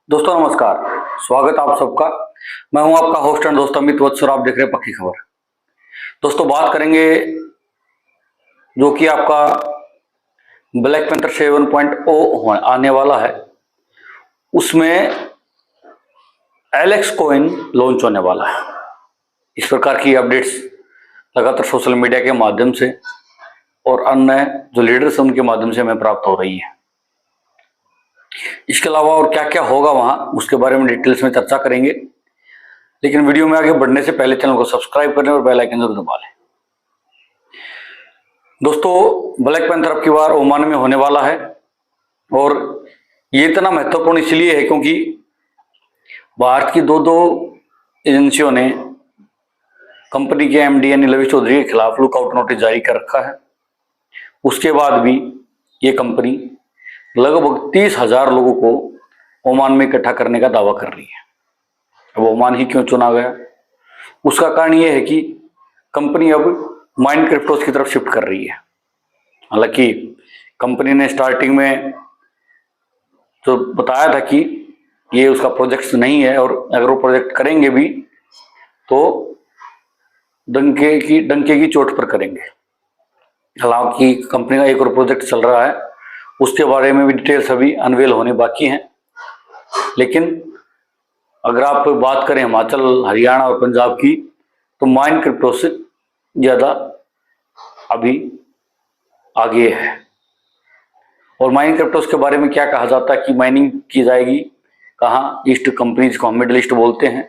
दोस्तों नमस्कार। स्वागत आप सबका। मैं हूं आपका होस्ट एंड दोस्त अमित वत्स और आप देख रहे हैं पक्की खबर। दोस्तों बात करेंगे जो कि आपका ब्लैक पैंथर 7.0 आने वाला है, उसमें एलेक्स कॉइन लॉन्च होने वाला है। इस प्रकार की अपडेट्स लगातार सोशल मीडिया के माध्यम से और अन्य जो लीडर्स हैं उनके माध्यम से हमें प्राप्त हो रही है। इसके अलावा और क्या क्या होगा वहां, उसके बारे में डिटेल्स में चर्चा करेंगे। लेकिन वीडियो में आगे बढ़ने से पहले चैनल को सब्सक्राइब करें और बेल आइकन जरूर दबा लें। दोस्तों ब्लैक पैंथर अब की बार ओमान में होने वाला है और ये इतना महत्वपूर्ण इसलिए है क्योंकि भारत की दो एजेंसियों ने कंपनी के एमडी यानी लवी चौधरी के खिलाफ लुकआउट नोटिस जारी कर रखा है। उसके बाद भी ये कंपनी लगभग 30,000 लोगों को ओमान में इकट्ठा करने का दावा कर रही है। अब ओमान ही क्यों चुना गया, उसका कारण यह है कि कंपनी अब माइन क्रिप्टोस की तरफ शिफ्ट कर रही है। हालांकि कंपनी ने स्टार्टिंग में जो बताया था कि ये उसका प्रोजेक्ट नहीं है और अगर वो प्रोजेक्ट करेंगे भी तो डंके की चोट पर करेंगे। हालांकि कंपनी का एक और प्रोजेक्ट चल रहा है, उसके बारे में भी डिटेल्स अभी अनवेल होने बाकी हैं। लेकिन अगर आप बात करें हिमाचल, हरियाणा और पंजाब की, तो माइन क्रिप्टो से ज़्यादा अभी आगे है। और माइनिंग क्रिप्टोस के बारे में क्या कहा जाता है कि माइनिंग की जाएगी कहाँ, ईस्ट कंपनीज को हम मिडल ईस्ट बोलते हैं,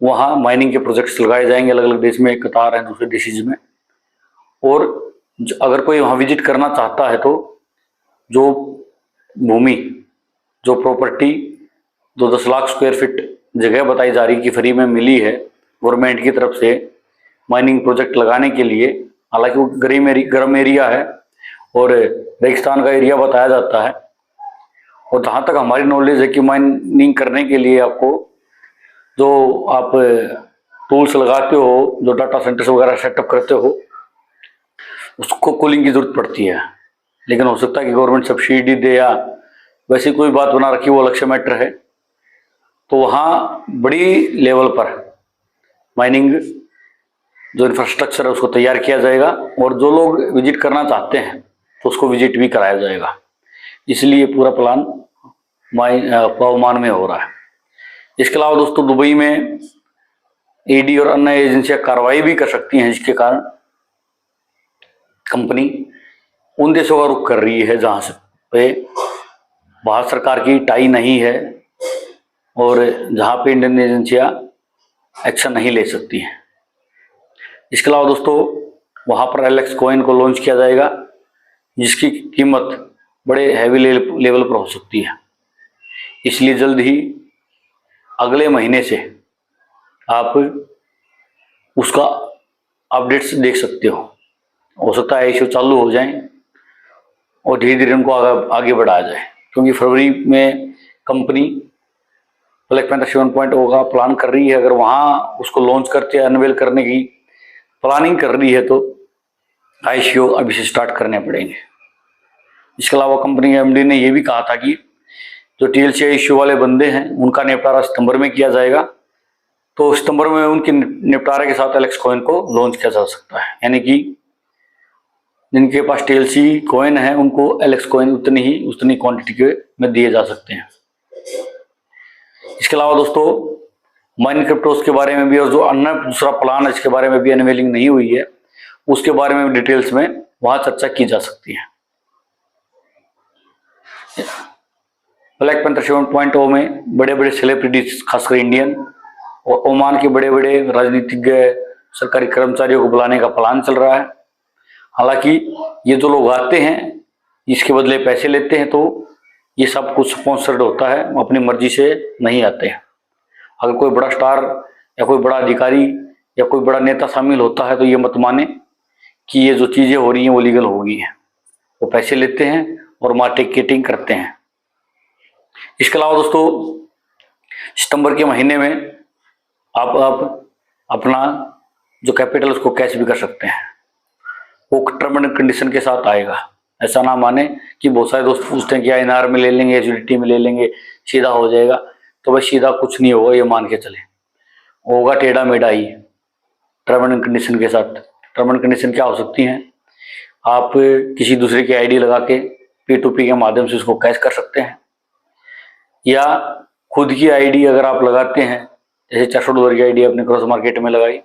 वहाँ माइनिंग के प्रोजेक्ट्स लगाए जाएंगे अलग अलग देश में, कतार है, दूसरे देशेज में। और अगर कोई वहाँ विजिट करना चाहता है तो जो भूमि, जो प्रॉपर्टी, जो 10 लाख स्क्वायर फीट जगह बताई जा रही कि फ्री में मिली है गवर्नमेंट की तरफ से माइनिंग प्रोजेक्ट लगाने के लिए, हालांकि वो गर्म एरिया है और रेगिस्तान का एरिया बताया जाता है। और जहाँ तक हमारी नॉलेज है कि माइनिंग करने के लिए आपको जो आप टूल्स लगाते हो, जो डाटा सेंटर्स वगैरह सेटअप करते हो, उसको कूलिंग की जरूरत पड़ती है। लेकिन हो सकता है कि गवर्नमेंट सब्सिडी दे या वैसी कोई बात बना रखी, वो अलग से मैटर है। तो वहाँ बड़ी लेवल पर माइनिंग जो इंफ्रास्ट्रक्चर है उसको तैयार किया जाएगा और जो लोग विजिट करना चाहते हैं तो उसको विजिट भी कराया जाएगा। इसलिए पूरा प्लान ओमान में हो रहा है। इसके अलावा दोस्तों दुबई में ईडी और अन्य एजेंसियां कार्रवाई भी कर सकती हैं, जिसके कारण कंपनी उन देशों का रुख कर रही है जहां से पे भारत सरकार की टाई नहीं है और जहां पे इंडियन एजेंसियां एक्शन नहीं ले सकती हैं। इसके अलावा दोस्तों वहां पर एलेक्स कॉइन को लॉन्च किया जाएगा, जिसकी कीमत बड़े हैवी लेवल पर हो सकती है। इसलिए जल्द ही अगले महीने से आप उसका अपडेट्स देख सकते हो सकता है इशू चालू हो जाए और धीरे धीरे उनको आगे बढ़ाया जाए, क्योंकि फरवरी में कंपनी ब्लैक पैंथर 7.0 का प्लान कर रही है। अगर वहाँ उसको लॉन्च करते हैं, अनवेल करने की प्लानिंग कर रही है, तो आईसीओ अभी से स्टार्ट करने पड़ेंगे। इसके अलावा कंपनी के एमडी ने यह भी कहा था कि जो टीएलसी इश्यू वाले बंदे हैं उनका निपटारा सितंबर में किया जाएगा। तो सितंबर में उनके निपटारे के साथ एलेक्स कॉइन को लॉन्च किया जा सकता है, यानी कि जिनके पास टीएलसी कॉइन है उनको एलेक्स कॉइन उतनी क्वांटिटी के में दिए जा सकते हैं। इसके अलावा दोस्तों माइन क्रिप्टोस के बारे में भी और जो अन्य दूसरा प्लान है इसके बारे में भी अनवेलिंग नहीं हुई है, उसके बारे में डिटेल्स में वहां चर्चा की जा सकती है। ब्लैक पैंथर 7.0 में बड़े बड़े सेलिब्रिटीज, खासकर इंडियन और ओमान के बड़े बड़े राजनीतिज्ञ, सरकारी कर्मचारियों को बुलाने का प्लान चल रहा है। हालांकि ये जो लोग आते हैं इसके बदले पैसे लेते हैं, तो ये सब कुछ स्पॉन्सर्ड होता है, अपनी मर्जी से नहीं आते हैं। अगर कोई बड़ा स्टार या कोई बड़ा अधिकारी या कोई बड़ा नेता शामिल होता है तो ये मत माने कि ये जो चीज़ें हो रही हैं वो लीगल हो गई हैं। वो पैसे लेते हैं और मार्केटिंग करते हैं। इसके अलावा दोस्तों सितंबर के महीने में आप अपना जो कैपिटल उसको कैश भी कर सकते हैं। वो टर्म एंड कंडीशन के साथ आएगा। ऐसा ना माने कि बहुत सारे दोस्त पूछते हैं कि आईएनआर में ले लेंगे, एचयूडीटी में ले लेंगे, सीधा हो जाएगा, तो भाई सीधा कुछ नहीं होगा, ये मान के चले, होगा टेढ़ा मेढ़ा ही टर्म एंड कंडीशन के साथ। टर्म एंड कंडीशन क्या हो सकती हैं? आप किसी दूसरे की आईडी लगा के P2P के माध्यम से उसको कैश कर सकते हैं, या खुद की आईडी अगर आप लगाते हैं, जैसे $400 की आईडी अपने क्रॉस मार्केट में लगाई,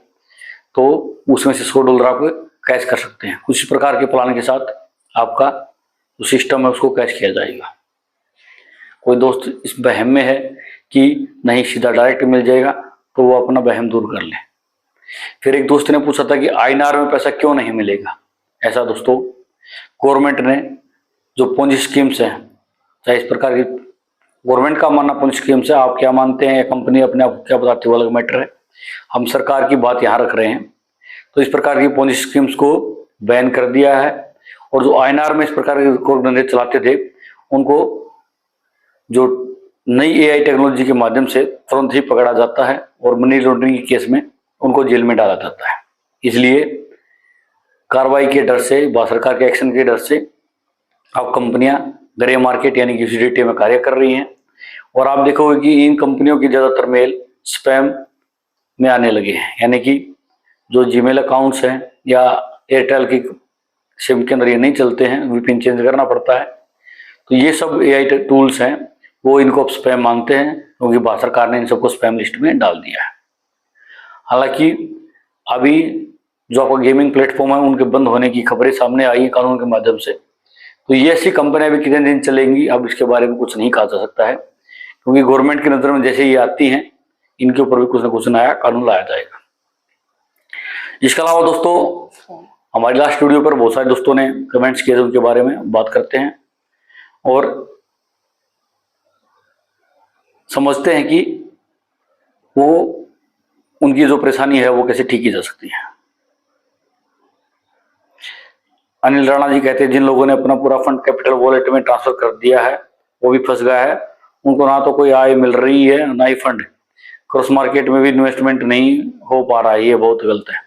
तो उसमें से $100 आप कैश कर सकते हैं। कुछ प्रकार के प्लान के साथ आपका जो सिस्टम है उसको कैश किया जाएगा। कोई दोस्त इस वहम में है कि नहीं सीधा डायरेक्ट मिल जाएगा, तो वो अपना वहम दूर कर ले। फिर एक दोस्त ने पूछा था कि INR में पैसा क्यों नहीं मिलेगा। ऐसा दोस्तों, गवर्नमेंट ने जो पोंजी स्कीम्स हैं, चाहे इस प्रकार की गवर्नमेंट का मानना पोंजी स्कीम्स है, आप क्या मानते हैं या कंपनी अपने आप को क्या बताती है वो अलग मैटर है, हम सरकार की बात यहाँ रख रहे हैं। तो इस प्रकार की पोंजी स्कीम्स को बैन कर दिया है, और जो INR में इस प्रकार के धंधे चलाते थे उनको जो नई AI टेक्नोलॉजी के माध्यम से तुरंत ही पकड़ा जाता है, और मनी लॉन्ड्रिंग के केस में उनको जेल में डाला जाता है। इसलिए कार्रवाई के डर से, भारत सरकार के एक्शन के डर से अब कंपनियां ग्रे मार्केट यानी कि UCDT में कार्य कर रही हैं, और आप देखोगे कि इन कंपनियों की ज्यादातर मेल स्पैम में आने लगे हैं, यानी कि जो जीमेल अकाउंट्स हैं या एयरटेल की सिम के अंदर ये नहीं चलते हैं, VPN चेंज करना पड़ता है, तो ये सब AI टूल्स हैं, वो इनको स्पैम मानते हैं, क्योंकि भारत सरकार ने इन सबको स्पैम लिस्ट में डाल दिया है। हालांकि अभी जो आपका गेमिंग प्लेटफॉर्म है उनके बंद होने की खबरें सामने आई है कानून के माध्यम से, तो ये ऐसी कंपनियां भी कितने दिन चलेंगी अब इसके बारे में कुछ नहीं कहा जा सकता है, क्योंकि गवर्नमेंट की नजर में जैसे ये आती हैं इनके ऊपर भी कुछ ना कुछ नया कानून लाया जाएगा। इसके अलावा दोस्तों, हमारी लास्ट वीडियो पर बहुत सारे दोस्तों ने कमेंट्स किए थे, उनके बारे में बात करते हैं और समझते हैं कि वो उनकी जो परेशानी है वो कैसे ठीक की जा सकती है। अनिल राणा जी कहते हैं जिन लोगों ने अपना पूरा फंड कैपिटल वॉलेट में ट्रांसफर कर दिया है वो भी फंस गया है, उनको ना तो कोई आय मिल रही है ना ही फंड, क्रॉस मार्केट में भी इन्वेस्टमेंट नहीं हो पा रहा है, ये बहुत गलत है।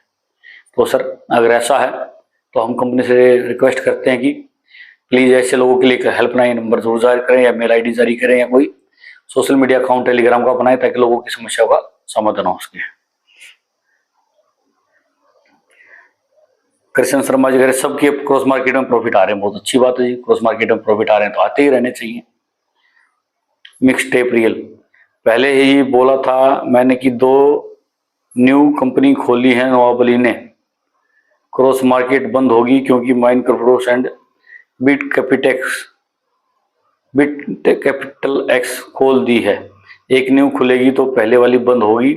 तो सर अगर ऐसा है तो हम कंपनी से रिक्वेस्ट करते हैं कि प्लीज ऐसे लोगों के लिए हेल्पलाइन नंबर जरूर जारी करें, या मेल ID जारी करें, या कोई सोशल मीडिया अकाउंट टेलीग्राम का बनाए, ताकि लोगों की समस्याओं का समाधान हो सके। कृष्ण शर्मा जी कह रहे सबके क्रॉस मार्केट में प्रॉफिट आ रहे हैं, बहुत अच्छी बात है जी, क्रॉस मार्केट में प्रॉफिट आ रहे हैं तो आते ही रहने चाहिए। मिक्स टेप रियल पहले ही बोला था मैंने कि 2 न्यू कंपनी खोली है नवाबली ने, क्रॉस मार्केट बंद होगी क्योंकि mine cross and bit capital x खोल दी है, एक न्यू खुलेगी तो पहले वाली बंद होगी,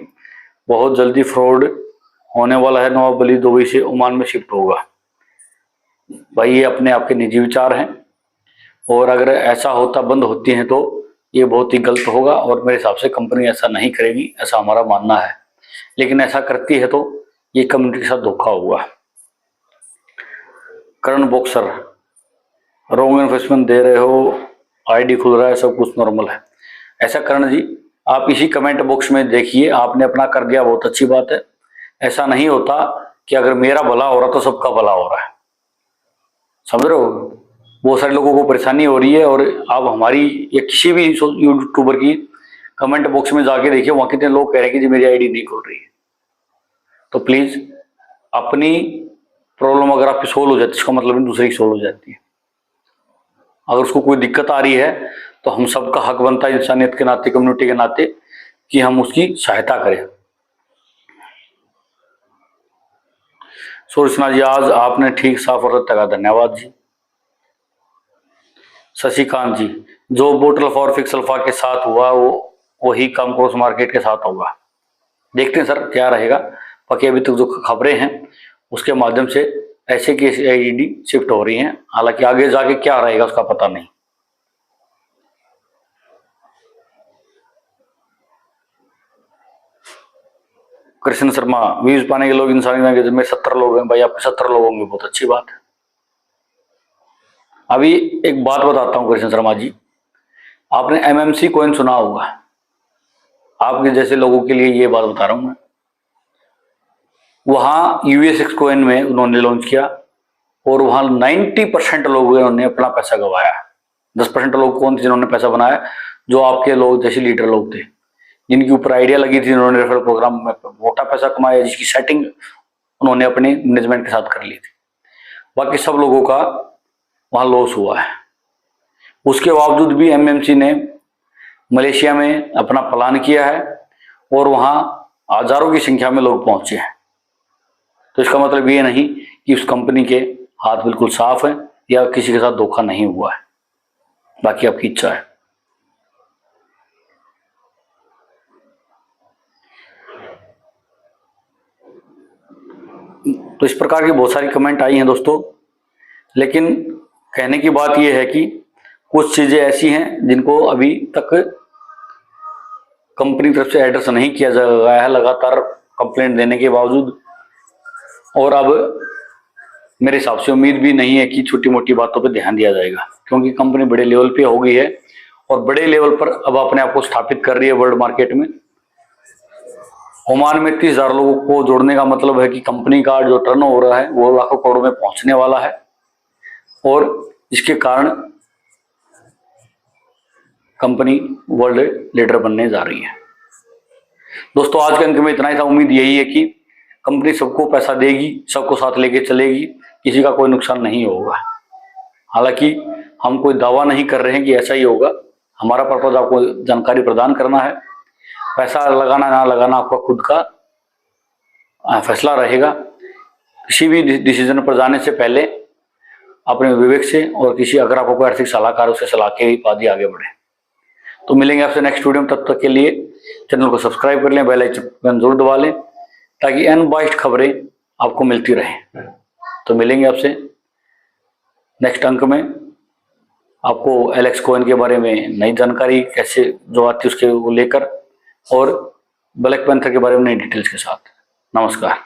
बहुत जल्दी फ्रॉड होने वाला है, नवाबली दुबई से ओमान में शिफ्ट होगा। भाई ये अपने आपके निजी विचार हैं, और अगर ऐसा होता बंद होती हैं तो ये बहुत ही गलत होगा, और मेरे हिसाब से कंपनी ऐसा नहीं करेगी, ऐसा हमारा मानना है। लेकिन ऐसा करती है तो ये कम्युनिटी के साथ धोखा हुआ। करण बॉक्सर रॉन्ग इन्वेस्टमेंट दे रहे हो, ID खुल रहा है, सब कुछ नॉर्मल है। ऐसा करण जी आप इसी कमेंट बॉक्स में देखिए, आपने अपना कर दिया, बहुत अच्छी बात है। ऐसा नहीं होता कि अगर मेरा भला हो रहा तो सबका भला हो रहा है, समझ रहे हो। बहुत सारे लोगों को परेशानी हो रही है, और आप हमारी या किसी भी यूट्यूबर की कमेंट बॉक्स में जाके देखिए, वहां कितने लोग कह रहे हैं कि जी मेरी ID नहीं खुल रही है। तो प्लीज अपनी प्रॉब्लम अगर आपकी सोल्व हो जाती है, इसका मतलब दूसरे की सोल्व हो जाती है। अगर उसको कोई दिक्कत आ रही है तो हम सबका हक बनता है इंसानियत के नाते, कम्युनिटी के नाते, कि हम उसकी सहायता करें। सूर्य सिन्हा जी आज आपने ठीक साफ और सत्य कहा, धन्यवाद जी। शशिकांत जी जो बोटल फॉर फिक्स अल्फा के साथ हुआ वो वही कम क्रॉस मार्केट के साथ होगा, देखते हैं सर क्या रहेगा। बाकी अभी तक जो खबरें हैं उसके माध्यम से ऐसे की ID शिफ्ट हो रही हैं, हालांकि आगे जाके क्या रहेगा उसका पता नहीं। कृष्ण शर्मा व्यूज पाने के लोग इंसान में 70 लोग हैं, भाई आपके 70 लोग होंगे, बहुत अच्छी बात है। अभी एक बात बताता हूं कृष्ण शर्मा जी, आपने MMC कॉइन सुना होगा, आपके जैसे लोगों के लिए ये बात बता रहा हूं मैं। वहां USX कॉइन में उन्होंने लॉन्च किया, और वहां 90% लोगों ने अपना पैसा गंवाया। 10% लोग कौन थे जिन्होंने पैसा बनाया, जो आपके लोग जैसे लीडर लोग थे, जिनके ऊपर आइडिया लगी थी, उन्होंने रेफरल प्रोग्राम में मोटा पैसा कमाया, जिसकी सेटिंग उन्होंने अपने मैनेजमेंट के साथ कर ली थी। बाकी सब लोगों का वहाँ लॉस हुआ है। उसके बावजूद भी एमएमसी ने मलेशिया में अपना प्लान किया है और वहाँ हजारों की संख्या में लोग पहुंचे हैं। तो इसका मतलब ये नहीं कि उस कंपनी के हाथ बिल्कुल साफ है या किसी के साथ धोखा नहीं हुआ है, बाकी आपकी इच्छा है। तो इस प्रकार की बहुत सारी कमेंट आई हैं दोस्तों, लेकिन कहने की बात यह है कि कुछ चीजें ऐसी हैं जिनको अभी तक कंपनी तरफ से एड्रेस नहीं किया गया है, लगातार कंप्लेंट देने के बावजूद। और अब मेरे हिसाब से उम्मीद भी नहीं है कि छोटी मोटी बातों पर ध्यान दिया जाएगा, क्योंकि कंपनी बड़े लेवल पे हो गई है और बड़े लेवल पर अब अपने आप को स्थापित कर रही है वर्ल्ड मार्केट में। ओमान में 30,000 लोगों को जोड़ने का मतलब है कि कंपनी का जो टर्नओवर है वो लाखों करोड़ में पहुंचने वाला है और इसके कारण कंपनी वर्ल्ड लीडर बनने जा रही है। दोस्तों आज के अंक में इतना ही था। उम्मीद यही है कि कंपनी सबको पैसा देगी, सबको साथ लेके चलेगी, किसी का कोई नुकसान नहीं होगा। हालांकि हम कोई दावा नहीं कर रहे हैं कि ऐसा ही होगा, हमारा पर्पज आपको जानकारी प्रदान करना है। पैसा लगाना ना लगाना आपका खुद का फैसला रहेगा। किसी भी डिसीजन पर जाने से पहले अपने विवेक से और किसी अगर आपको कोई आर्थिक सलाहकार से सलाह के बाद ही आगे बढ़े। तो मिलेंगे आपसे नेक्स्ट वीडियो में, तब तक के लिए चैनल को सब्सक्राइब कर लें, बेल आइकन जरूर दबा लें ताकि अनबाइस्ड खबरें आपको मिलती रहें। तो मिलेंगे आपसे नेक्स्ट अंक में। आपको एलेक्स कॉइन के बारे में नई जानकारी कैसे जो आती है उसके लेकर और ब्लैक पैंथर के बारे में नई डिटेल्स के साथ। नमस्कार।